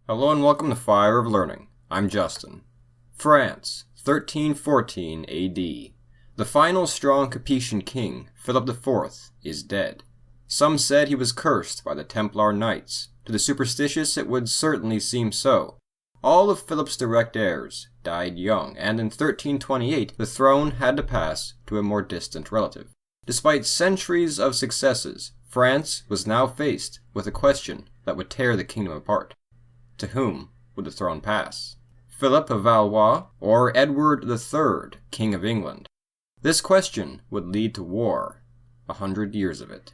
Hello and welcome to Fire of Learning. I'm Justin. France, 1314 AD. The final strong Capetian king, Philip IV, is dead. Some said he was cursed by the Templar Knights. To the superstitious, it would certainly seem so. All of Philip's direct heirs died young, and in 1328 the throne had to pass to a more distant relative. Despite centuries of successes, France was now faced with a question that would tear the kingdom apart. To whom would the throne pass? Philip of Valois or Edward III, King of England? This question would lead to war, 100 years of it.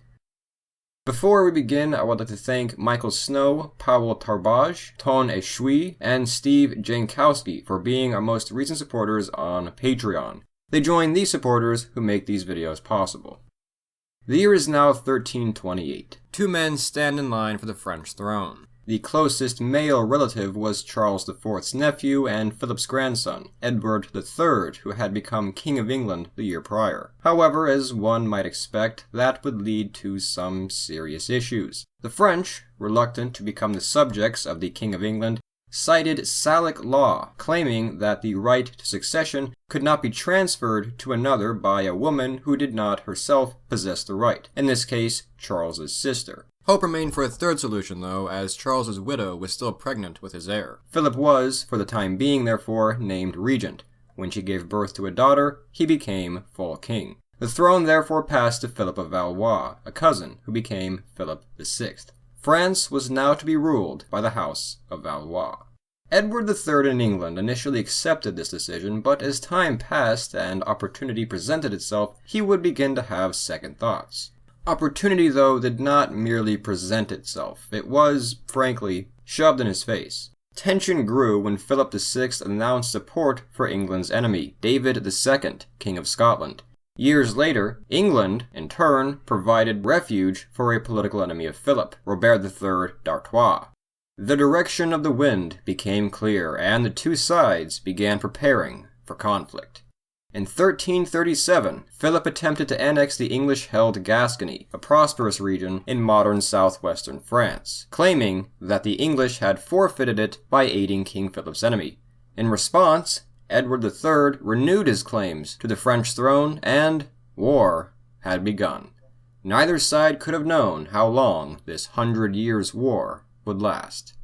Before we begin, I would like to thank Michael Snow, Paweł Tarbaj, Ton Eshui, and Steve Jankowski for being our most recent supporters on Patreon. They join these supporters who make these videos possible. The year is now 1328. Two men stand in line for the French throne. The closest male relative was Charles IV's nephew and Philip's grandson, Edward III, who had become King of England the year prior. However, as one might expect, that would lead to some serious issues. The French, reluctant to become the subjects of the King of England, cited Salic law, claiming that the right to succession could not be transferred to another by a woman who did not herself possess the right, in this case, Charles's sister. Hope remained for a third solution, though, as Charles's widow was still pregnant with his heir. Philip was, for the time being, therefore, named regent. When she gave birth to a daughter, he became full king. The throne therefore passed to Philip of Valois, a cousin, who became Philip VI. France was now to be ruled by the House of Valois. Edward III in England initially accepted this decision, but as time passed and opportunity presented itself, he would begin to have second thoughts. Opportunity, though, did not merely present itself. It was, frankly, shoved in his face. Tension grew when Philip VI announced support for England's enemy, David II, King of Scotland. Years later, England, in turn, provided refuge for a political enemy of Philip, Robert III d'Artois. The direction of the wind became clear, and the two sides began preparing for conflict. In 1337, Philip attempted to annex the English-held Gascony, a prosperous region in modern southwestern France, claiming that the English had forfeited it by aiding King Philip's enemy. In response, Edward III renewed his claims to the French throne, and war had begun. Neither side could have known how long this 100 Years' War would last.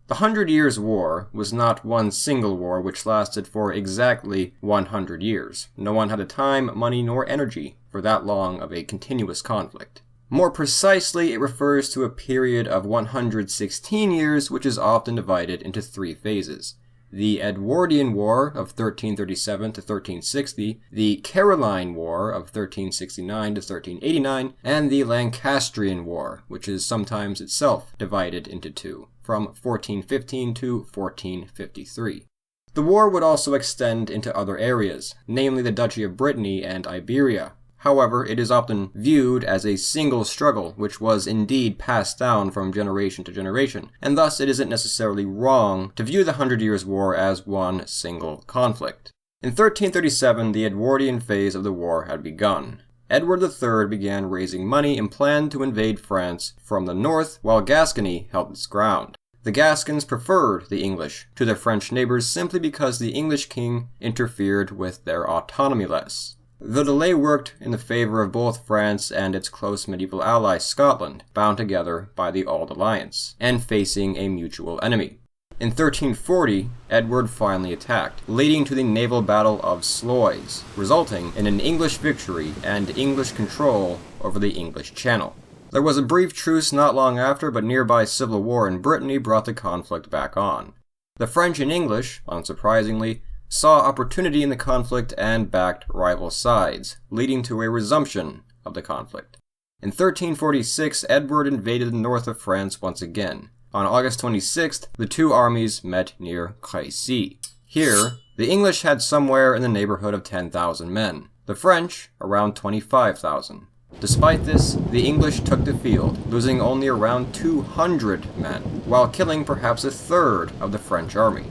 The 100 Years' War was not one single war which lasted for exactly 100 years. No one had the time, money, nor energy for that long of a continuous conflict. More precisely, it refers to a period of 116 years, which is often divided into three phases. The Edwardian War of 1337 to 1360, the Caroline War of 1369 to 1389, and the Lancastrian War, which is sometimes itself divided into two, from 1415 to 1453. The war would also extend into other areas, namely the Duchy of Brittany and Iberia. However, it is often viewed as a single struggle, which was indeed passed down from generation to generation, and thus it isn't necessarily wrong to view the 100 Years' War as one single conflict. In 1337, the Edwardian phase of the war had begun. Edward III began raising money and planned to invade France from the north, while Gascony held its ground. The Gascons preferred the English to their French neighbors simply because the English king interfered with their autonomy less. The delay worked in the favor of both France and its close medieval ally Scotland, bound together by the Auld Alliance, and facing a mutual enemy. In 1340, Edward finally attacked, leading to the naval battle of Sluys, resulting in an English victory and English control over the English Channel. There was a brief truce not long after, but nearby civil war in Brittany brought the conflict back on. The French and English, unsurprisingly, saw opportunity in the conflict and backed rival sides, leading to a resumption of the conflict. In 1346, Edward invaded the north of France once again. On August 26th, the two armies met near Crécy. Here, the English had somewhere in the neighborhood of 10,000 men, the French around 25,000. Despite this, the English took the field, losing only around 200 men, while killing perhaps a third of the French army.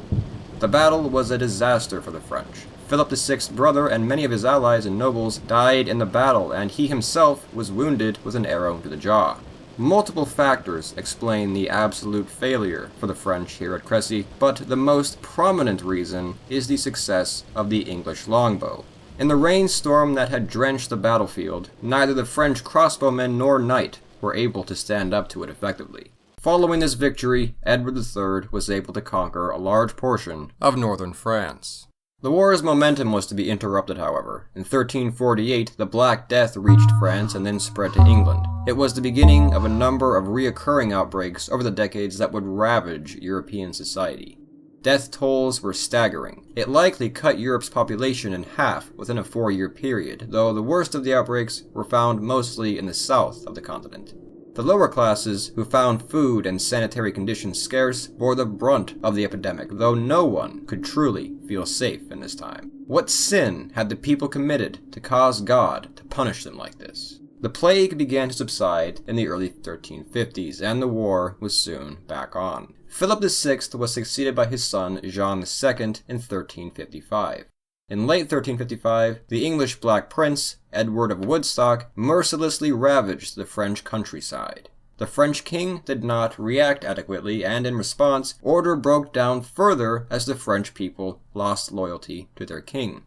The battle was a disaster for the French. Philip VI's brother and many of his allies and nobles died in the battle, and he himself was wounded with an arrow to the jaw. Multiple factors explain the absolute failure for the French here at Crécy, but the most prominent reason is the success of the English longbow. In the rainstorm that had drenched the battlefield, neither the French crossbowmen nor knight were able to stand up to it effectively. Following this victory, Edward III was able to conquer a large portion of northern France. The war's momentum was to be interrupted, however. In 1348, the Black Death reached France and then spread to England. It was the beginning of a number of reoccurring outbreaks over the decades that would ravage European society. Death tolls were staggering. It likely cut Europe's population in half within a 4-year period, though the worst of the outbreaks were found mostly in the south of the continent. The lower classes, who found food and sanitary conditions scarce, bore the brunt of the epidemic, though no one could truly feel safe in this time. What sin had the people committed to cause God to punish them like this? The plague began to subside in the early 1350s, and the war was soon back on. Philip VI was succeeded by his son John II in 1355. In late 1355, the English Black Prince, Edward of Woodstock, mercilessly ravaged the French countryside. The French king did not react adequately, and in response, order broke down further as the French people lost loyalty to their king.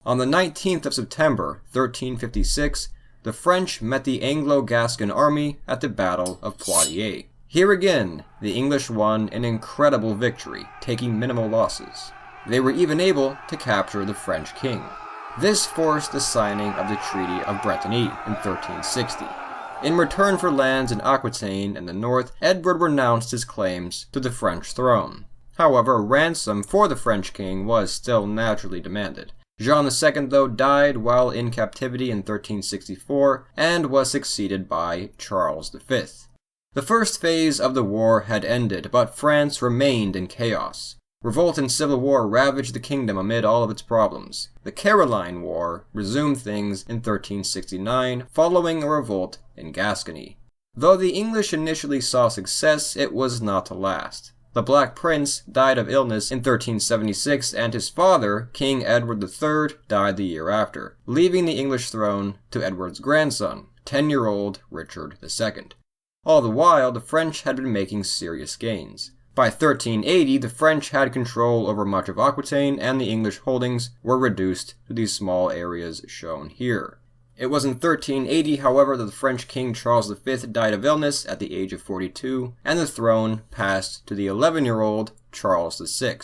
On the 19th of September, 1356, the French met the Anglo-Gascon army at the Battle of Poitiers. Here again, the English won an incredible victory, taking minimal losses. They were even able to capture the French king. This forced the signing of the Treaty of Bretigny in 1360. In return for lands in Aquitaine in the north, Edward renounced his claims to the French throne. However, ransom for the French king was still naturally demanded. Jean II, though, died while in captivity in 1364 and was succeeded by Charles V. The first phase of the war had ended, but France remained in chaos. Revolt and civil war ravaged the kingdom amid all of its problems. The Caroline War resumed things in 1369, following a revolt in Gascony. Though the English initially saw success, it was not to last. The Black Prince died of illness in 1376, and his father, King Edward III, died the year after, leaving the English throne to Edward's grandson, 10-year-old Richard II. All the while, the French had been making serious gains. By 1380, the French had control over much of Aquitaine, and the English holdings were reduced to these small areas shown here. It was in 1380, however, that the French King Charles V died of illness at the age of 42, and the throne passed to the 11-year-old Charles VI.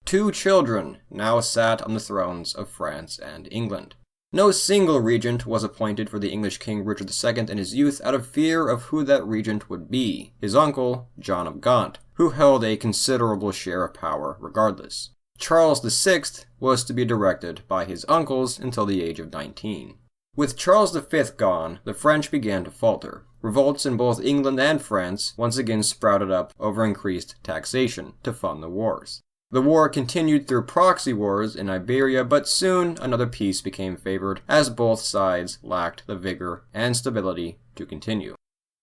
2 children now sat on the thrones of France and England. No single regent was appointed for the English King Richard II in his youth out of fear of who that regent would be, his uncle, John of Gaunt, who held a considerable share of power regardless. Charles VI was to be directed by his uncles until the age of 19. With Charles V gone, the French began to falter. Revolts in both England and France once again sprouted up over increased taxation to fund the wars. The war continued through proxy wars in Iberia, but soon another peace became favored as both sides lacked the vigor and stability to continue.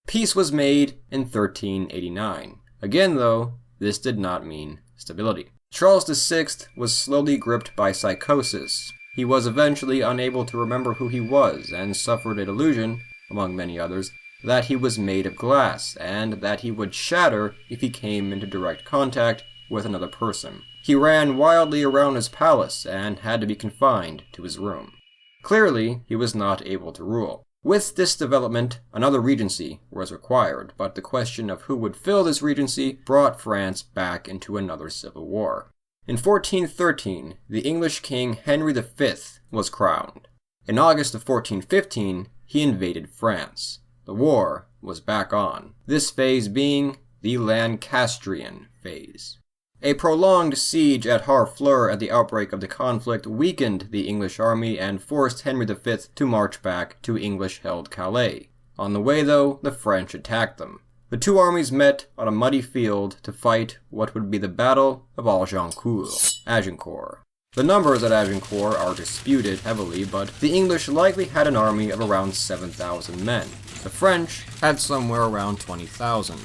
Peace was made in 1389. Again, though, this did not mean stability. Charles VI was slowly gripped by psychosis. He was eventually unable to remember who he was and suffered a delusion, among many others, that he was made of glass and that he would shatter if he came into direct contact with another person. He ran wildly around his palace and had to be confined to his room. Clearly, he was not able to rule. With this development, another regency was required, but the question of who would fill this regency brought France back into another civil war. In 1413, the English king Henry V was crowned. In August of 1415, he invaded France. The war was back on, this phase being the Lancastrian phase. A prolonged siege at Harfleur at the outbreak of the conflict weakened the English army and forced Henry V to march back to English-held Calais. On the way, though, the French attacked them. The two armies met on a muddy field to fight what would be the Battle of Agincourt. The numbers at Agincourt are disputed heavily, but the English likely had an army of around 7,000 men. The French had somewhere around 20,000.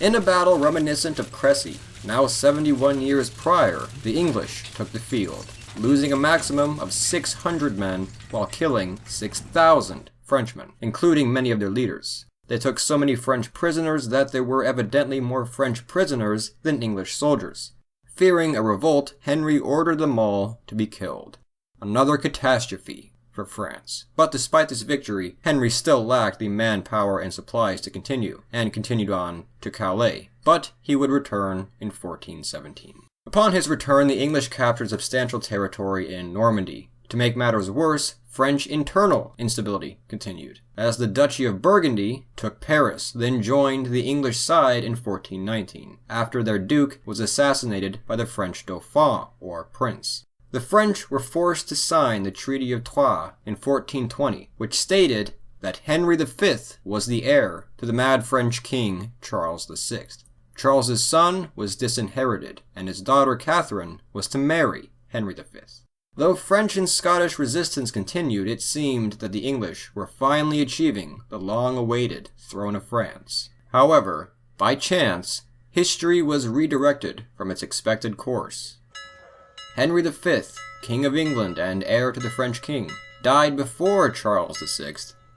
In a battle reminiscent of Crécy, now 71 years prior, the English took the field, losing a maximum of 600 men while killing 6,000 Frenchmen, including many of their leaders. They took so many French prisoners that there were evidently more French prisoners than English soldiers. Fearing a revolt, Henry ordered them all to be killed. Another catastrophe for France. But despite this victory, Henry still lacked the manpower and supplies to continue, and continued on to Calais. But he would return in 1417. Upon his return, the English captured substantial territory in Normandy. To make matters worse, French internal instability continued, as the Duchy of Burgundy took Paris, then joined the English side in 1419, after their duke was assassinated by the French Dauphin, or prince. The French were forced to sign the Treaty of Troyes in 1420, which stated that Henry V was the heir to the mad French king Charles VI. Charles's son was disinherited, and his daughter Catherine was to marry Henry V. Though French and Scottish resistance continued, it seemed that the English were finally achieving the long-awaited throne of France. However, by chance, history was redirected from its expected course. Henry V, King of England and heir to the French king, died before Charles VI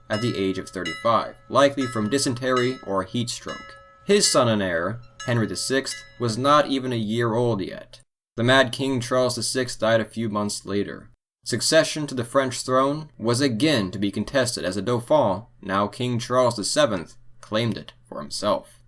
at the age of 35, likely from dysentery or heat stroke. His son and heir, Henry VI, was not even a year old yet. The mad King Charles VI died a few months later. Succession to the French throne was again to be contested as the Dauphin, now King Charles VII, claimed it for himself.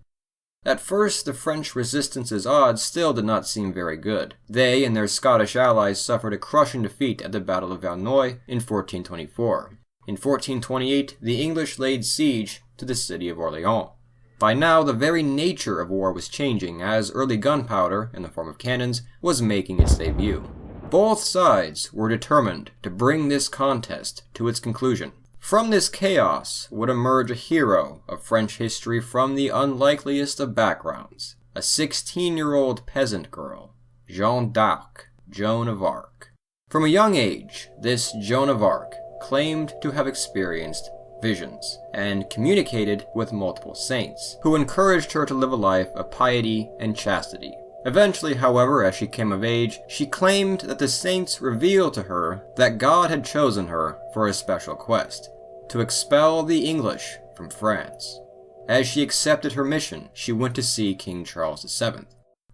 At first, the French resistance's odds still did not seem very good. They and their Scottish allies suffered a crushing defeat at the Battle of Verneuil in 1424. In 1428, the English laid siege to the city of Orleans. By now, the very nature of war was changing, as early gunpowder, in the form of cannons, was making its debut. Both sides were determined to bring this contest to its conclusion. From this chaos would emerge a hero of French history from the unlikeliest of backgrounds, a 16-year-old peasant girl, Jeanne d'Arc, Joan of Arc. From a young age, this Joan of Arc claimed to have experienced visions, and communicated with multiple saints, who encouraged her to live a life of piety and chastity. Eventually, however, as she came of age, she claimed that the saints revealed to her that God had chosen her for a special quest, to expel the English from France. As she accepted her mission, she went to see King Charles VII.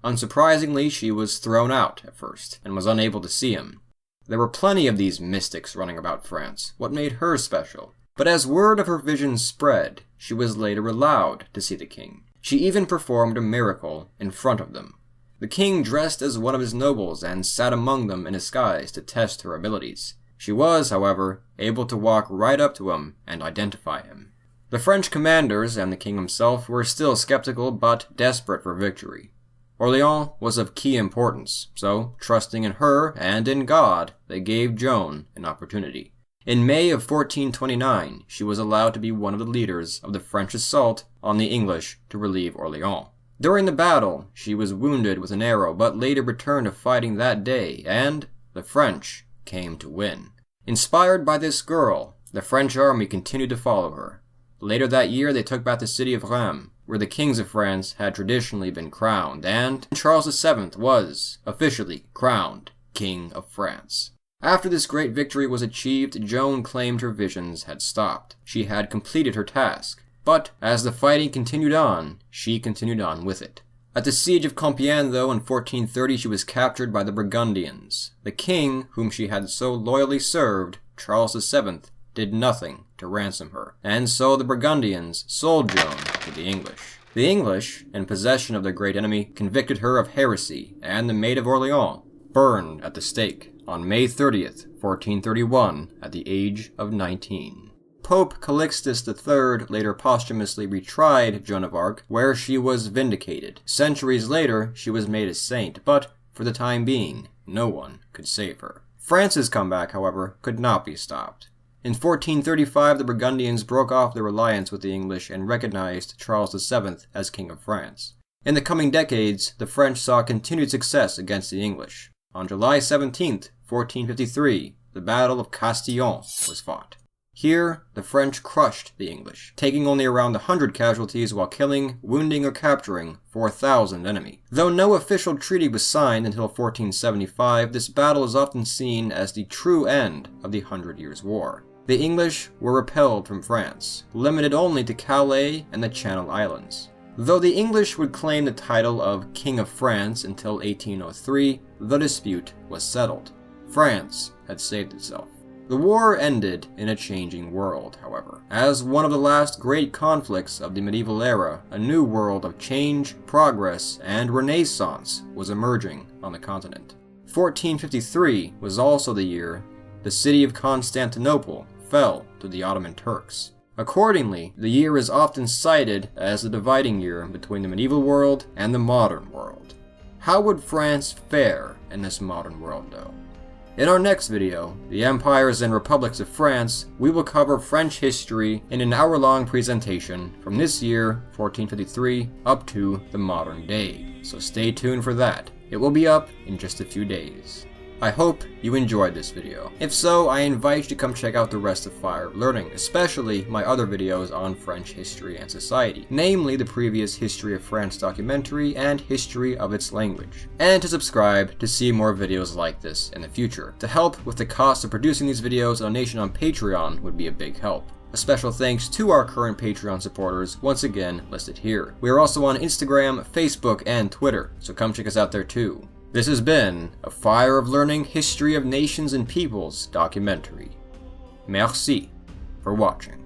Unsurprisingly, she was thrown out at first, and was unable to see him. There were plenty of these mystics running about France. What made her special? But as word of her visions spread, she was later allowed to see the king. She even performed a miracle in front of them. The king dressed as one of his nobles and sat among them in disguise to test her abilities. She was, however, able to walk right up to him and identify him. The French commanders and the king himself were still skeptical but desperate for victory. Orleans was of key importance, so, trusting in her and in God, they gave Joan an opportunity. In May of 1429, she was allowed to be one of the leaders of the French assault on the English to relieve Orleans. During the battle, she was wounded with an arrow, but later returned to fighting that day, and the French came to win. Inspired by this girl, the French army continued to follow her. Later that year, they took back the city of Rheims, where the kings of France had traditionally been crowned, and Charles VII was officially crowned King of France. After this great victory was achieved, Joan claimed her visions had stopped. She had completed her task. But as the fighting continued on, she continued on with it. At the siege of Compiègne, though, in 1430, she was captured by the Burgundians. The king, whom she had so loyally served, Charles VII, did nothing to ransom her, and so the Burgundians sold Joan to the English. The English, in possession of their great enemy, convicted her of heresy, and the Maid of Orleans burned at the stake on May 30th, 1431, at the age of 19. Pope Calixtus III later posthumously retried Joan of Arc, where she was vindicated. Centuries later, she was made a saint, but, for the time being, no one could save her. France's comeback, however, could not be stopped. In 1435, the Burgundians broke off their alliance with the English and recognized Charles VII as King of France. In the coming decades, the French saw continued success against the English. On July 17, 1453, the Battle of Castillon was fought. Here, the French crushed the English, taking only around 100 casualties while killing, wounding, or capturing 4,000 enemy. Though no official treaty was signed until 1475, this battle is often seen as the true end of the 100 Years' War. The English were repelled from France, limited only to Calais and the Channel Islands. Though the English would claim the title of King of France until 1803, the dispute was settled. France had saved itself. The war ended in a changing world, however. As one of the last great conflicts of the medieval era, a new world of change, progress, and renaissance was emerging on the continent. 1453 was also the year the city of Constantinople fell to the Ottoman Turks. Accordingly, the year is often cited as the dividing year between the medieval world and the modern world. How would France fare in this modern world, though? In our next video, The Empires and Republics of France, we will cover French history in an hour-long presentation from this year, 1453, up to the modern day. So stay tuned for that. It will be up in just a few days. I hope you enjoyed this video. If so, I invite you to come check out the rest of Fire of Learning, especially my other videos on French history and society, namely the previous History of France documentary and History of its Language, and to subscribe to see more videos like this in the future. To help with the cost of producing these videos, a donation on Patreon would be a big help. A special thanks to our current Patreon supporters, once again listed here. We are also on Instagram, Facebook, and Twitter, so come check us out there too. This has been a Fire of Learning History of Nations and Peoples documentary. Merci for watching.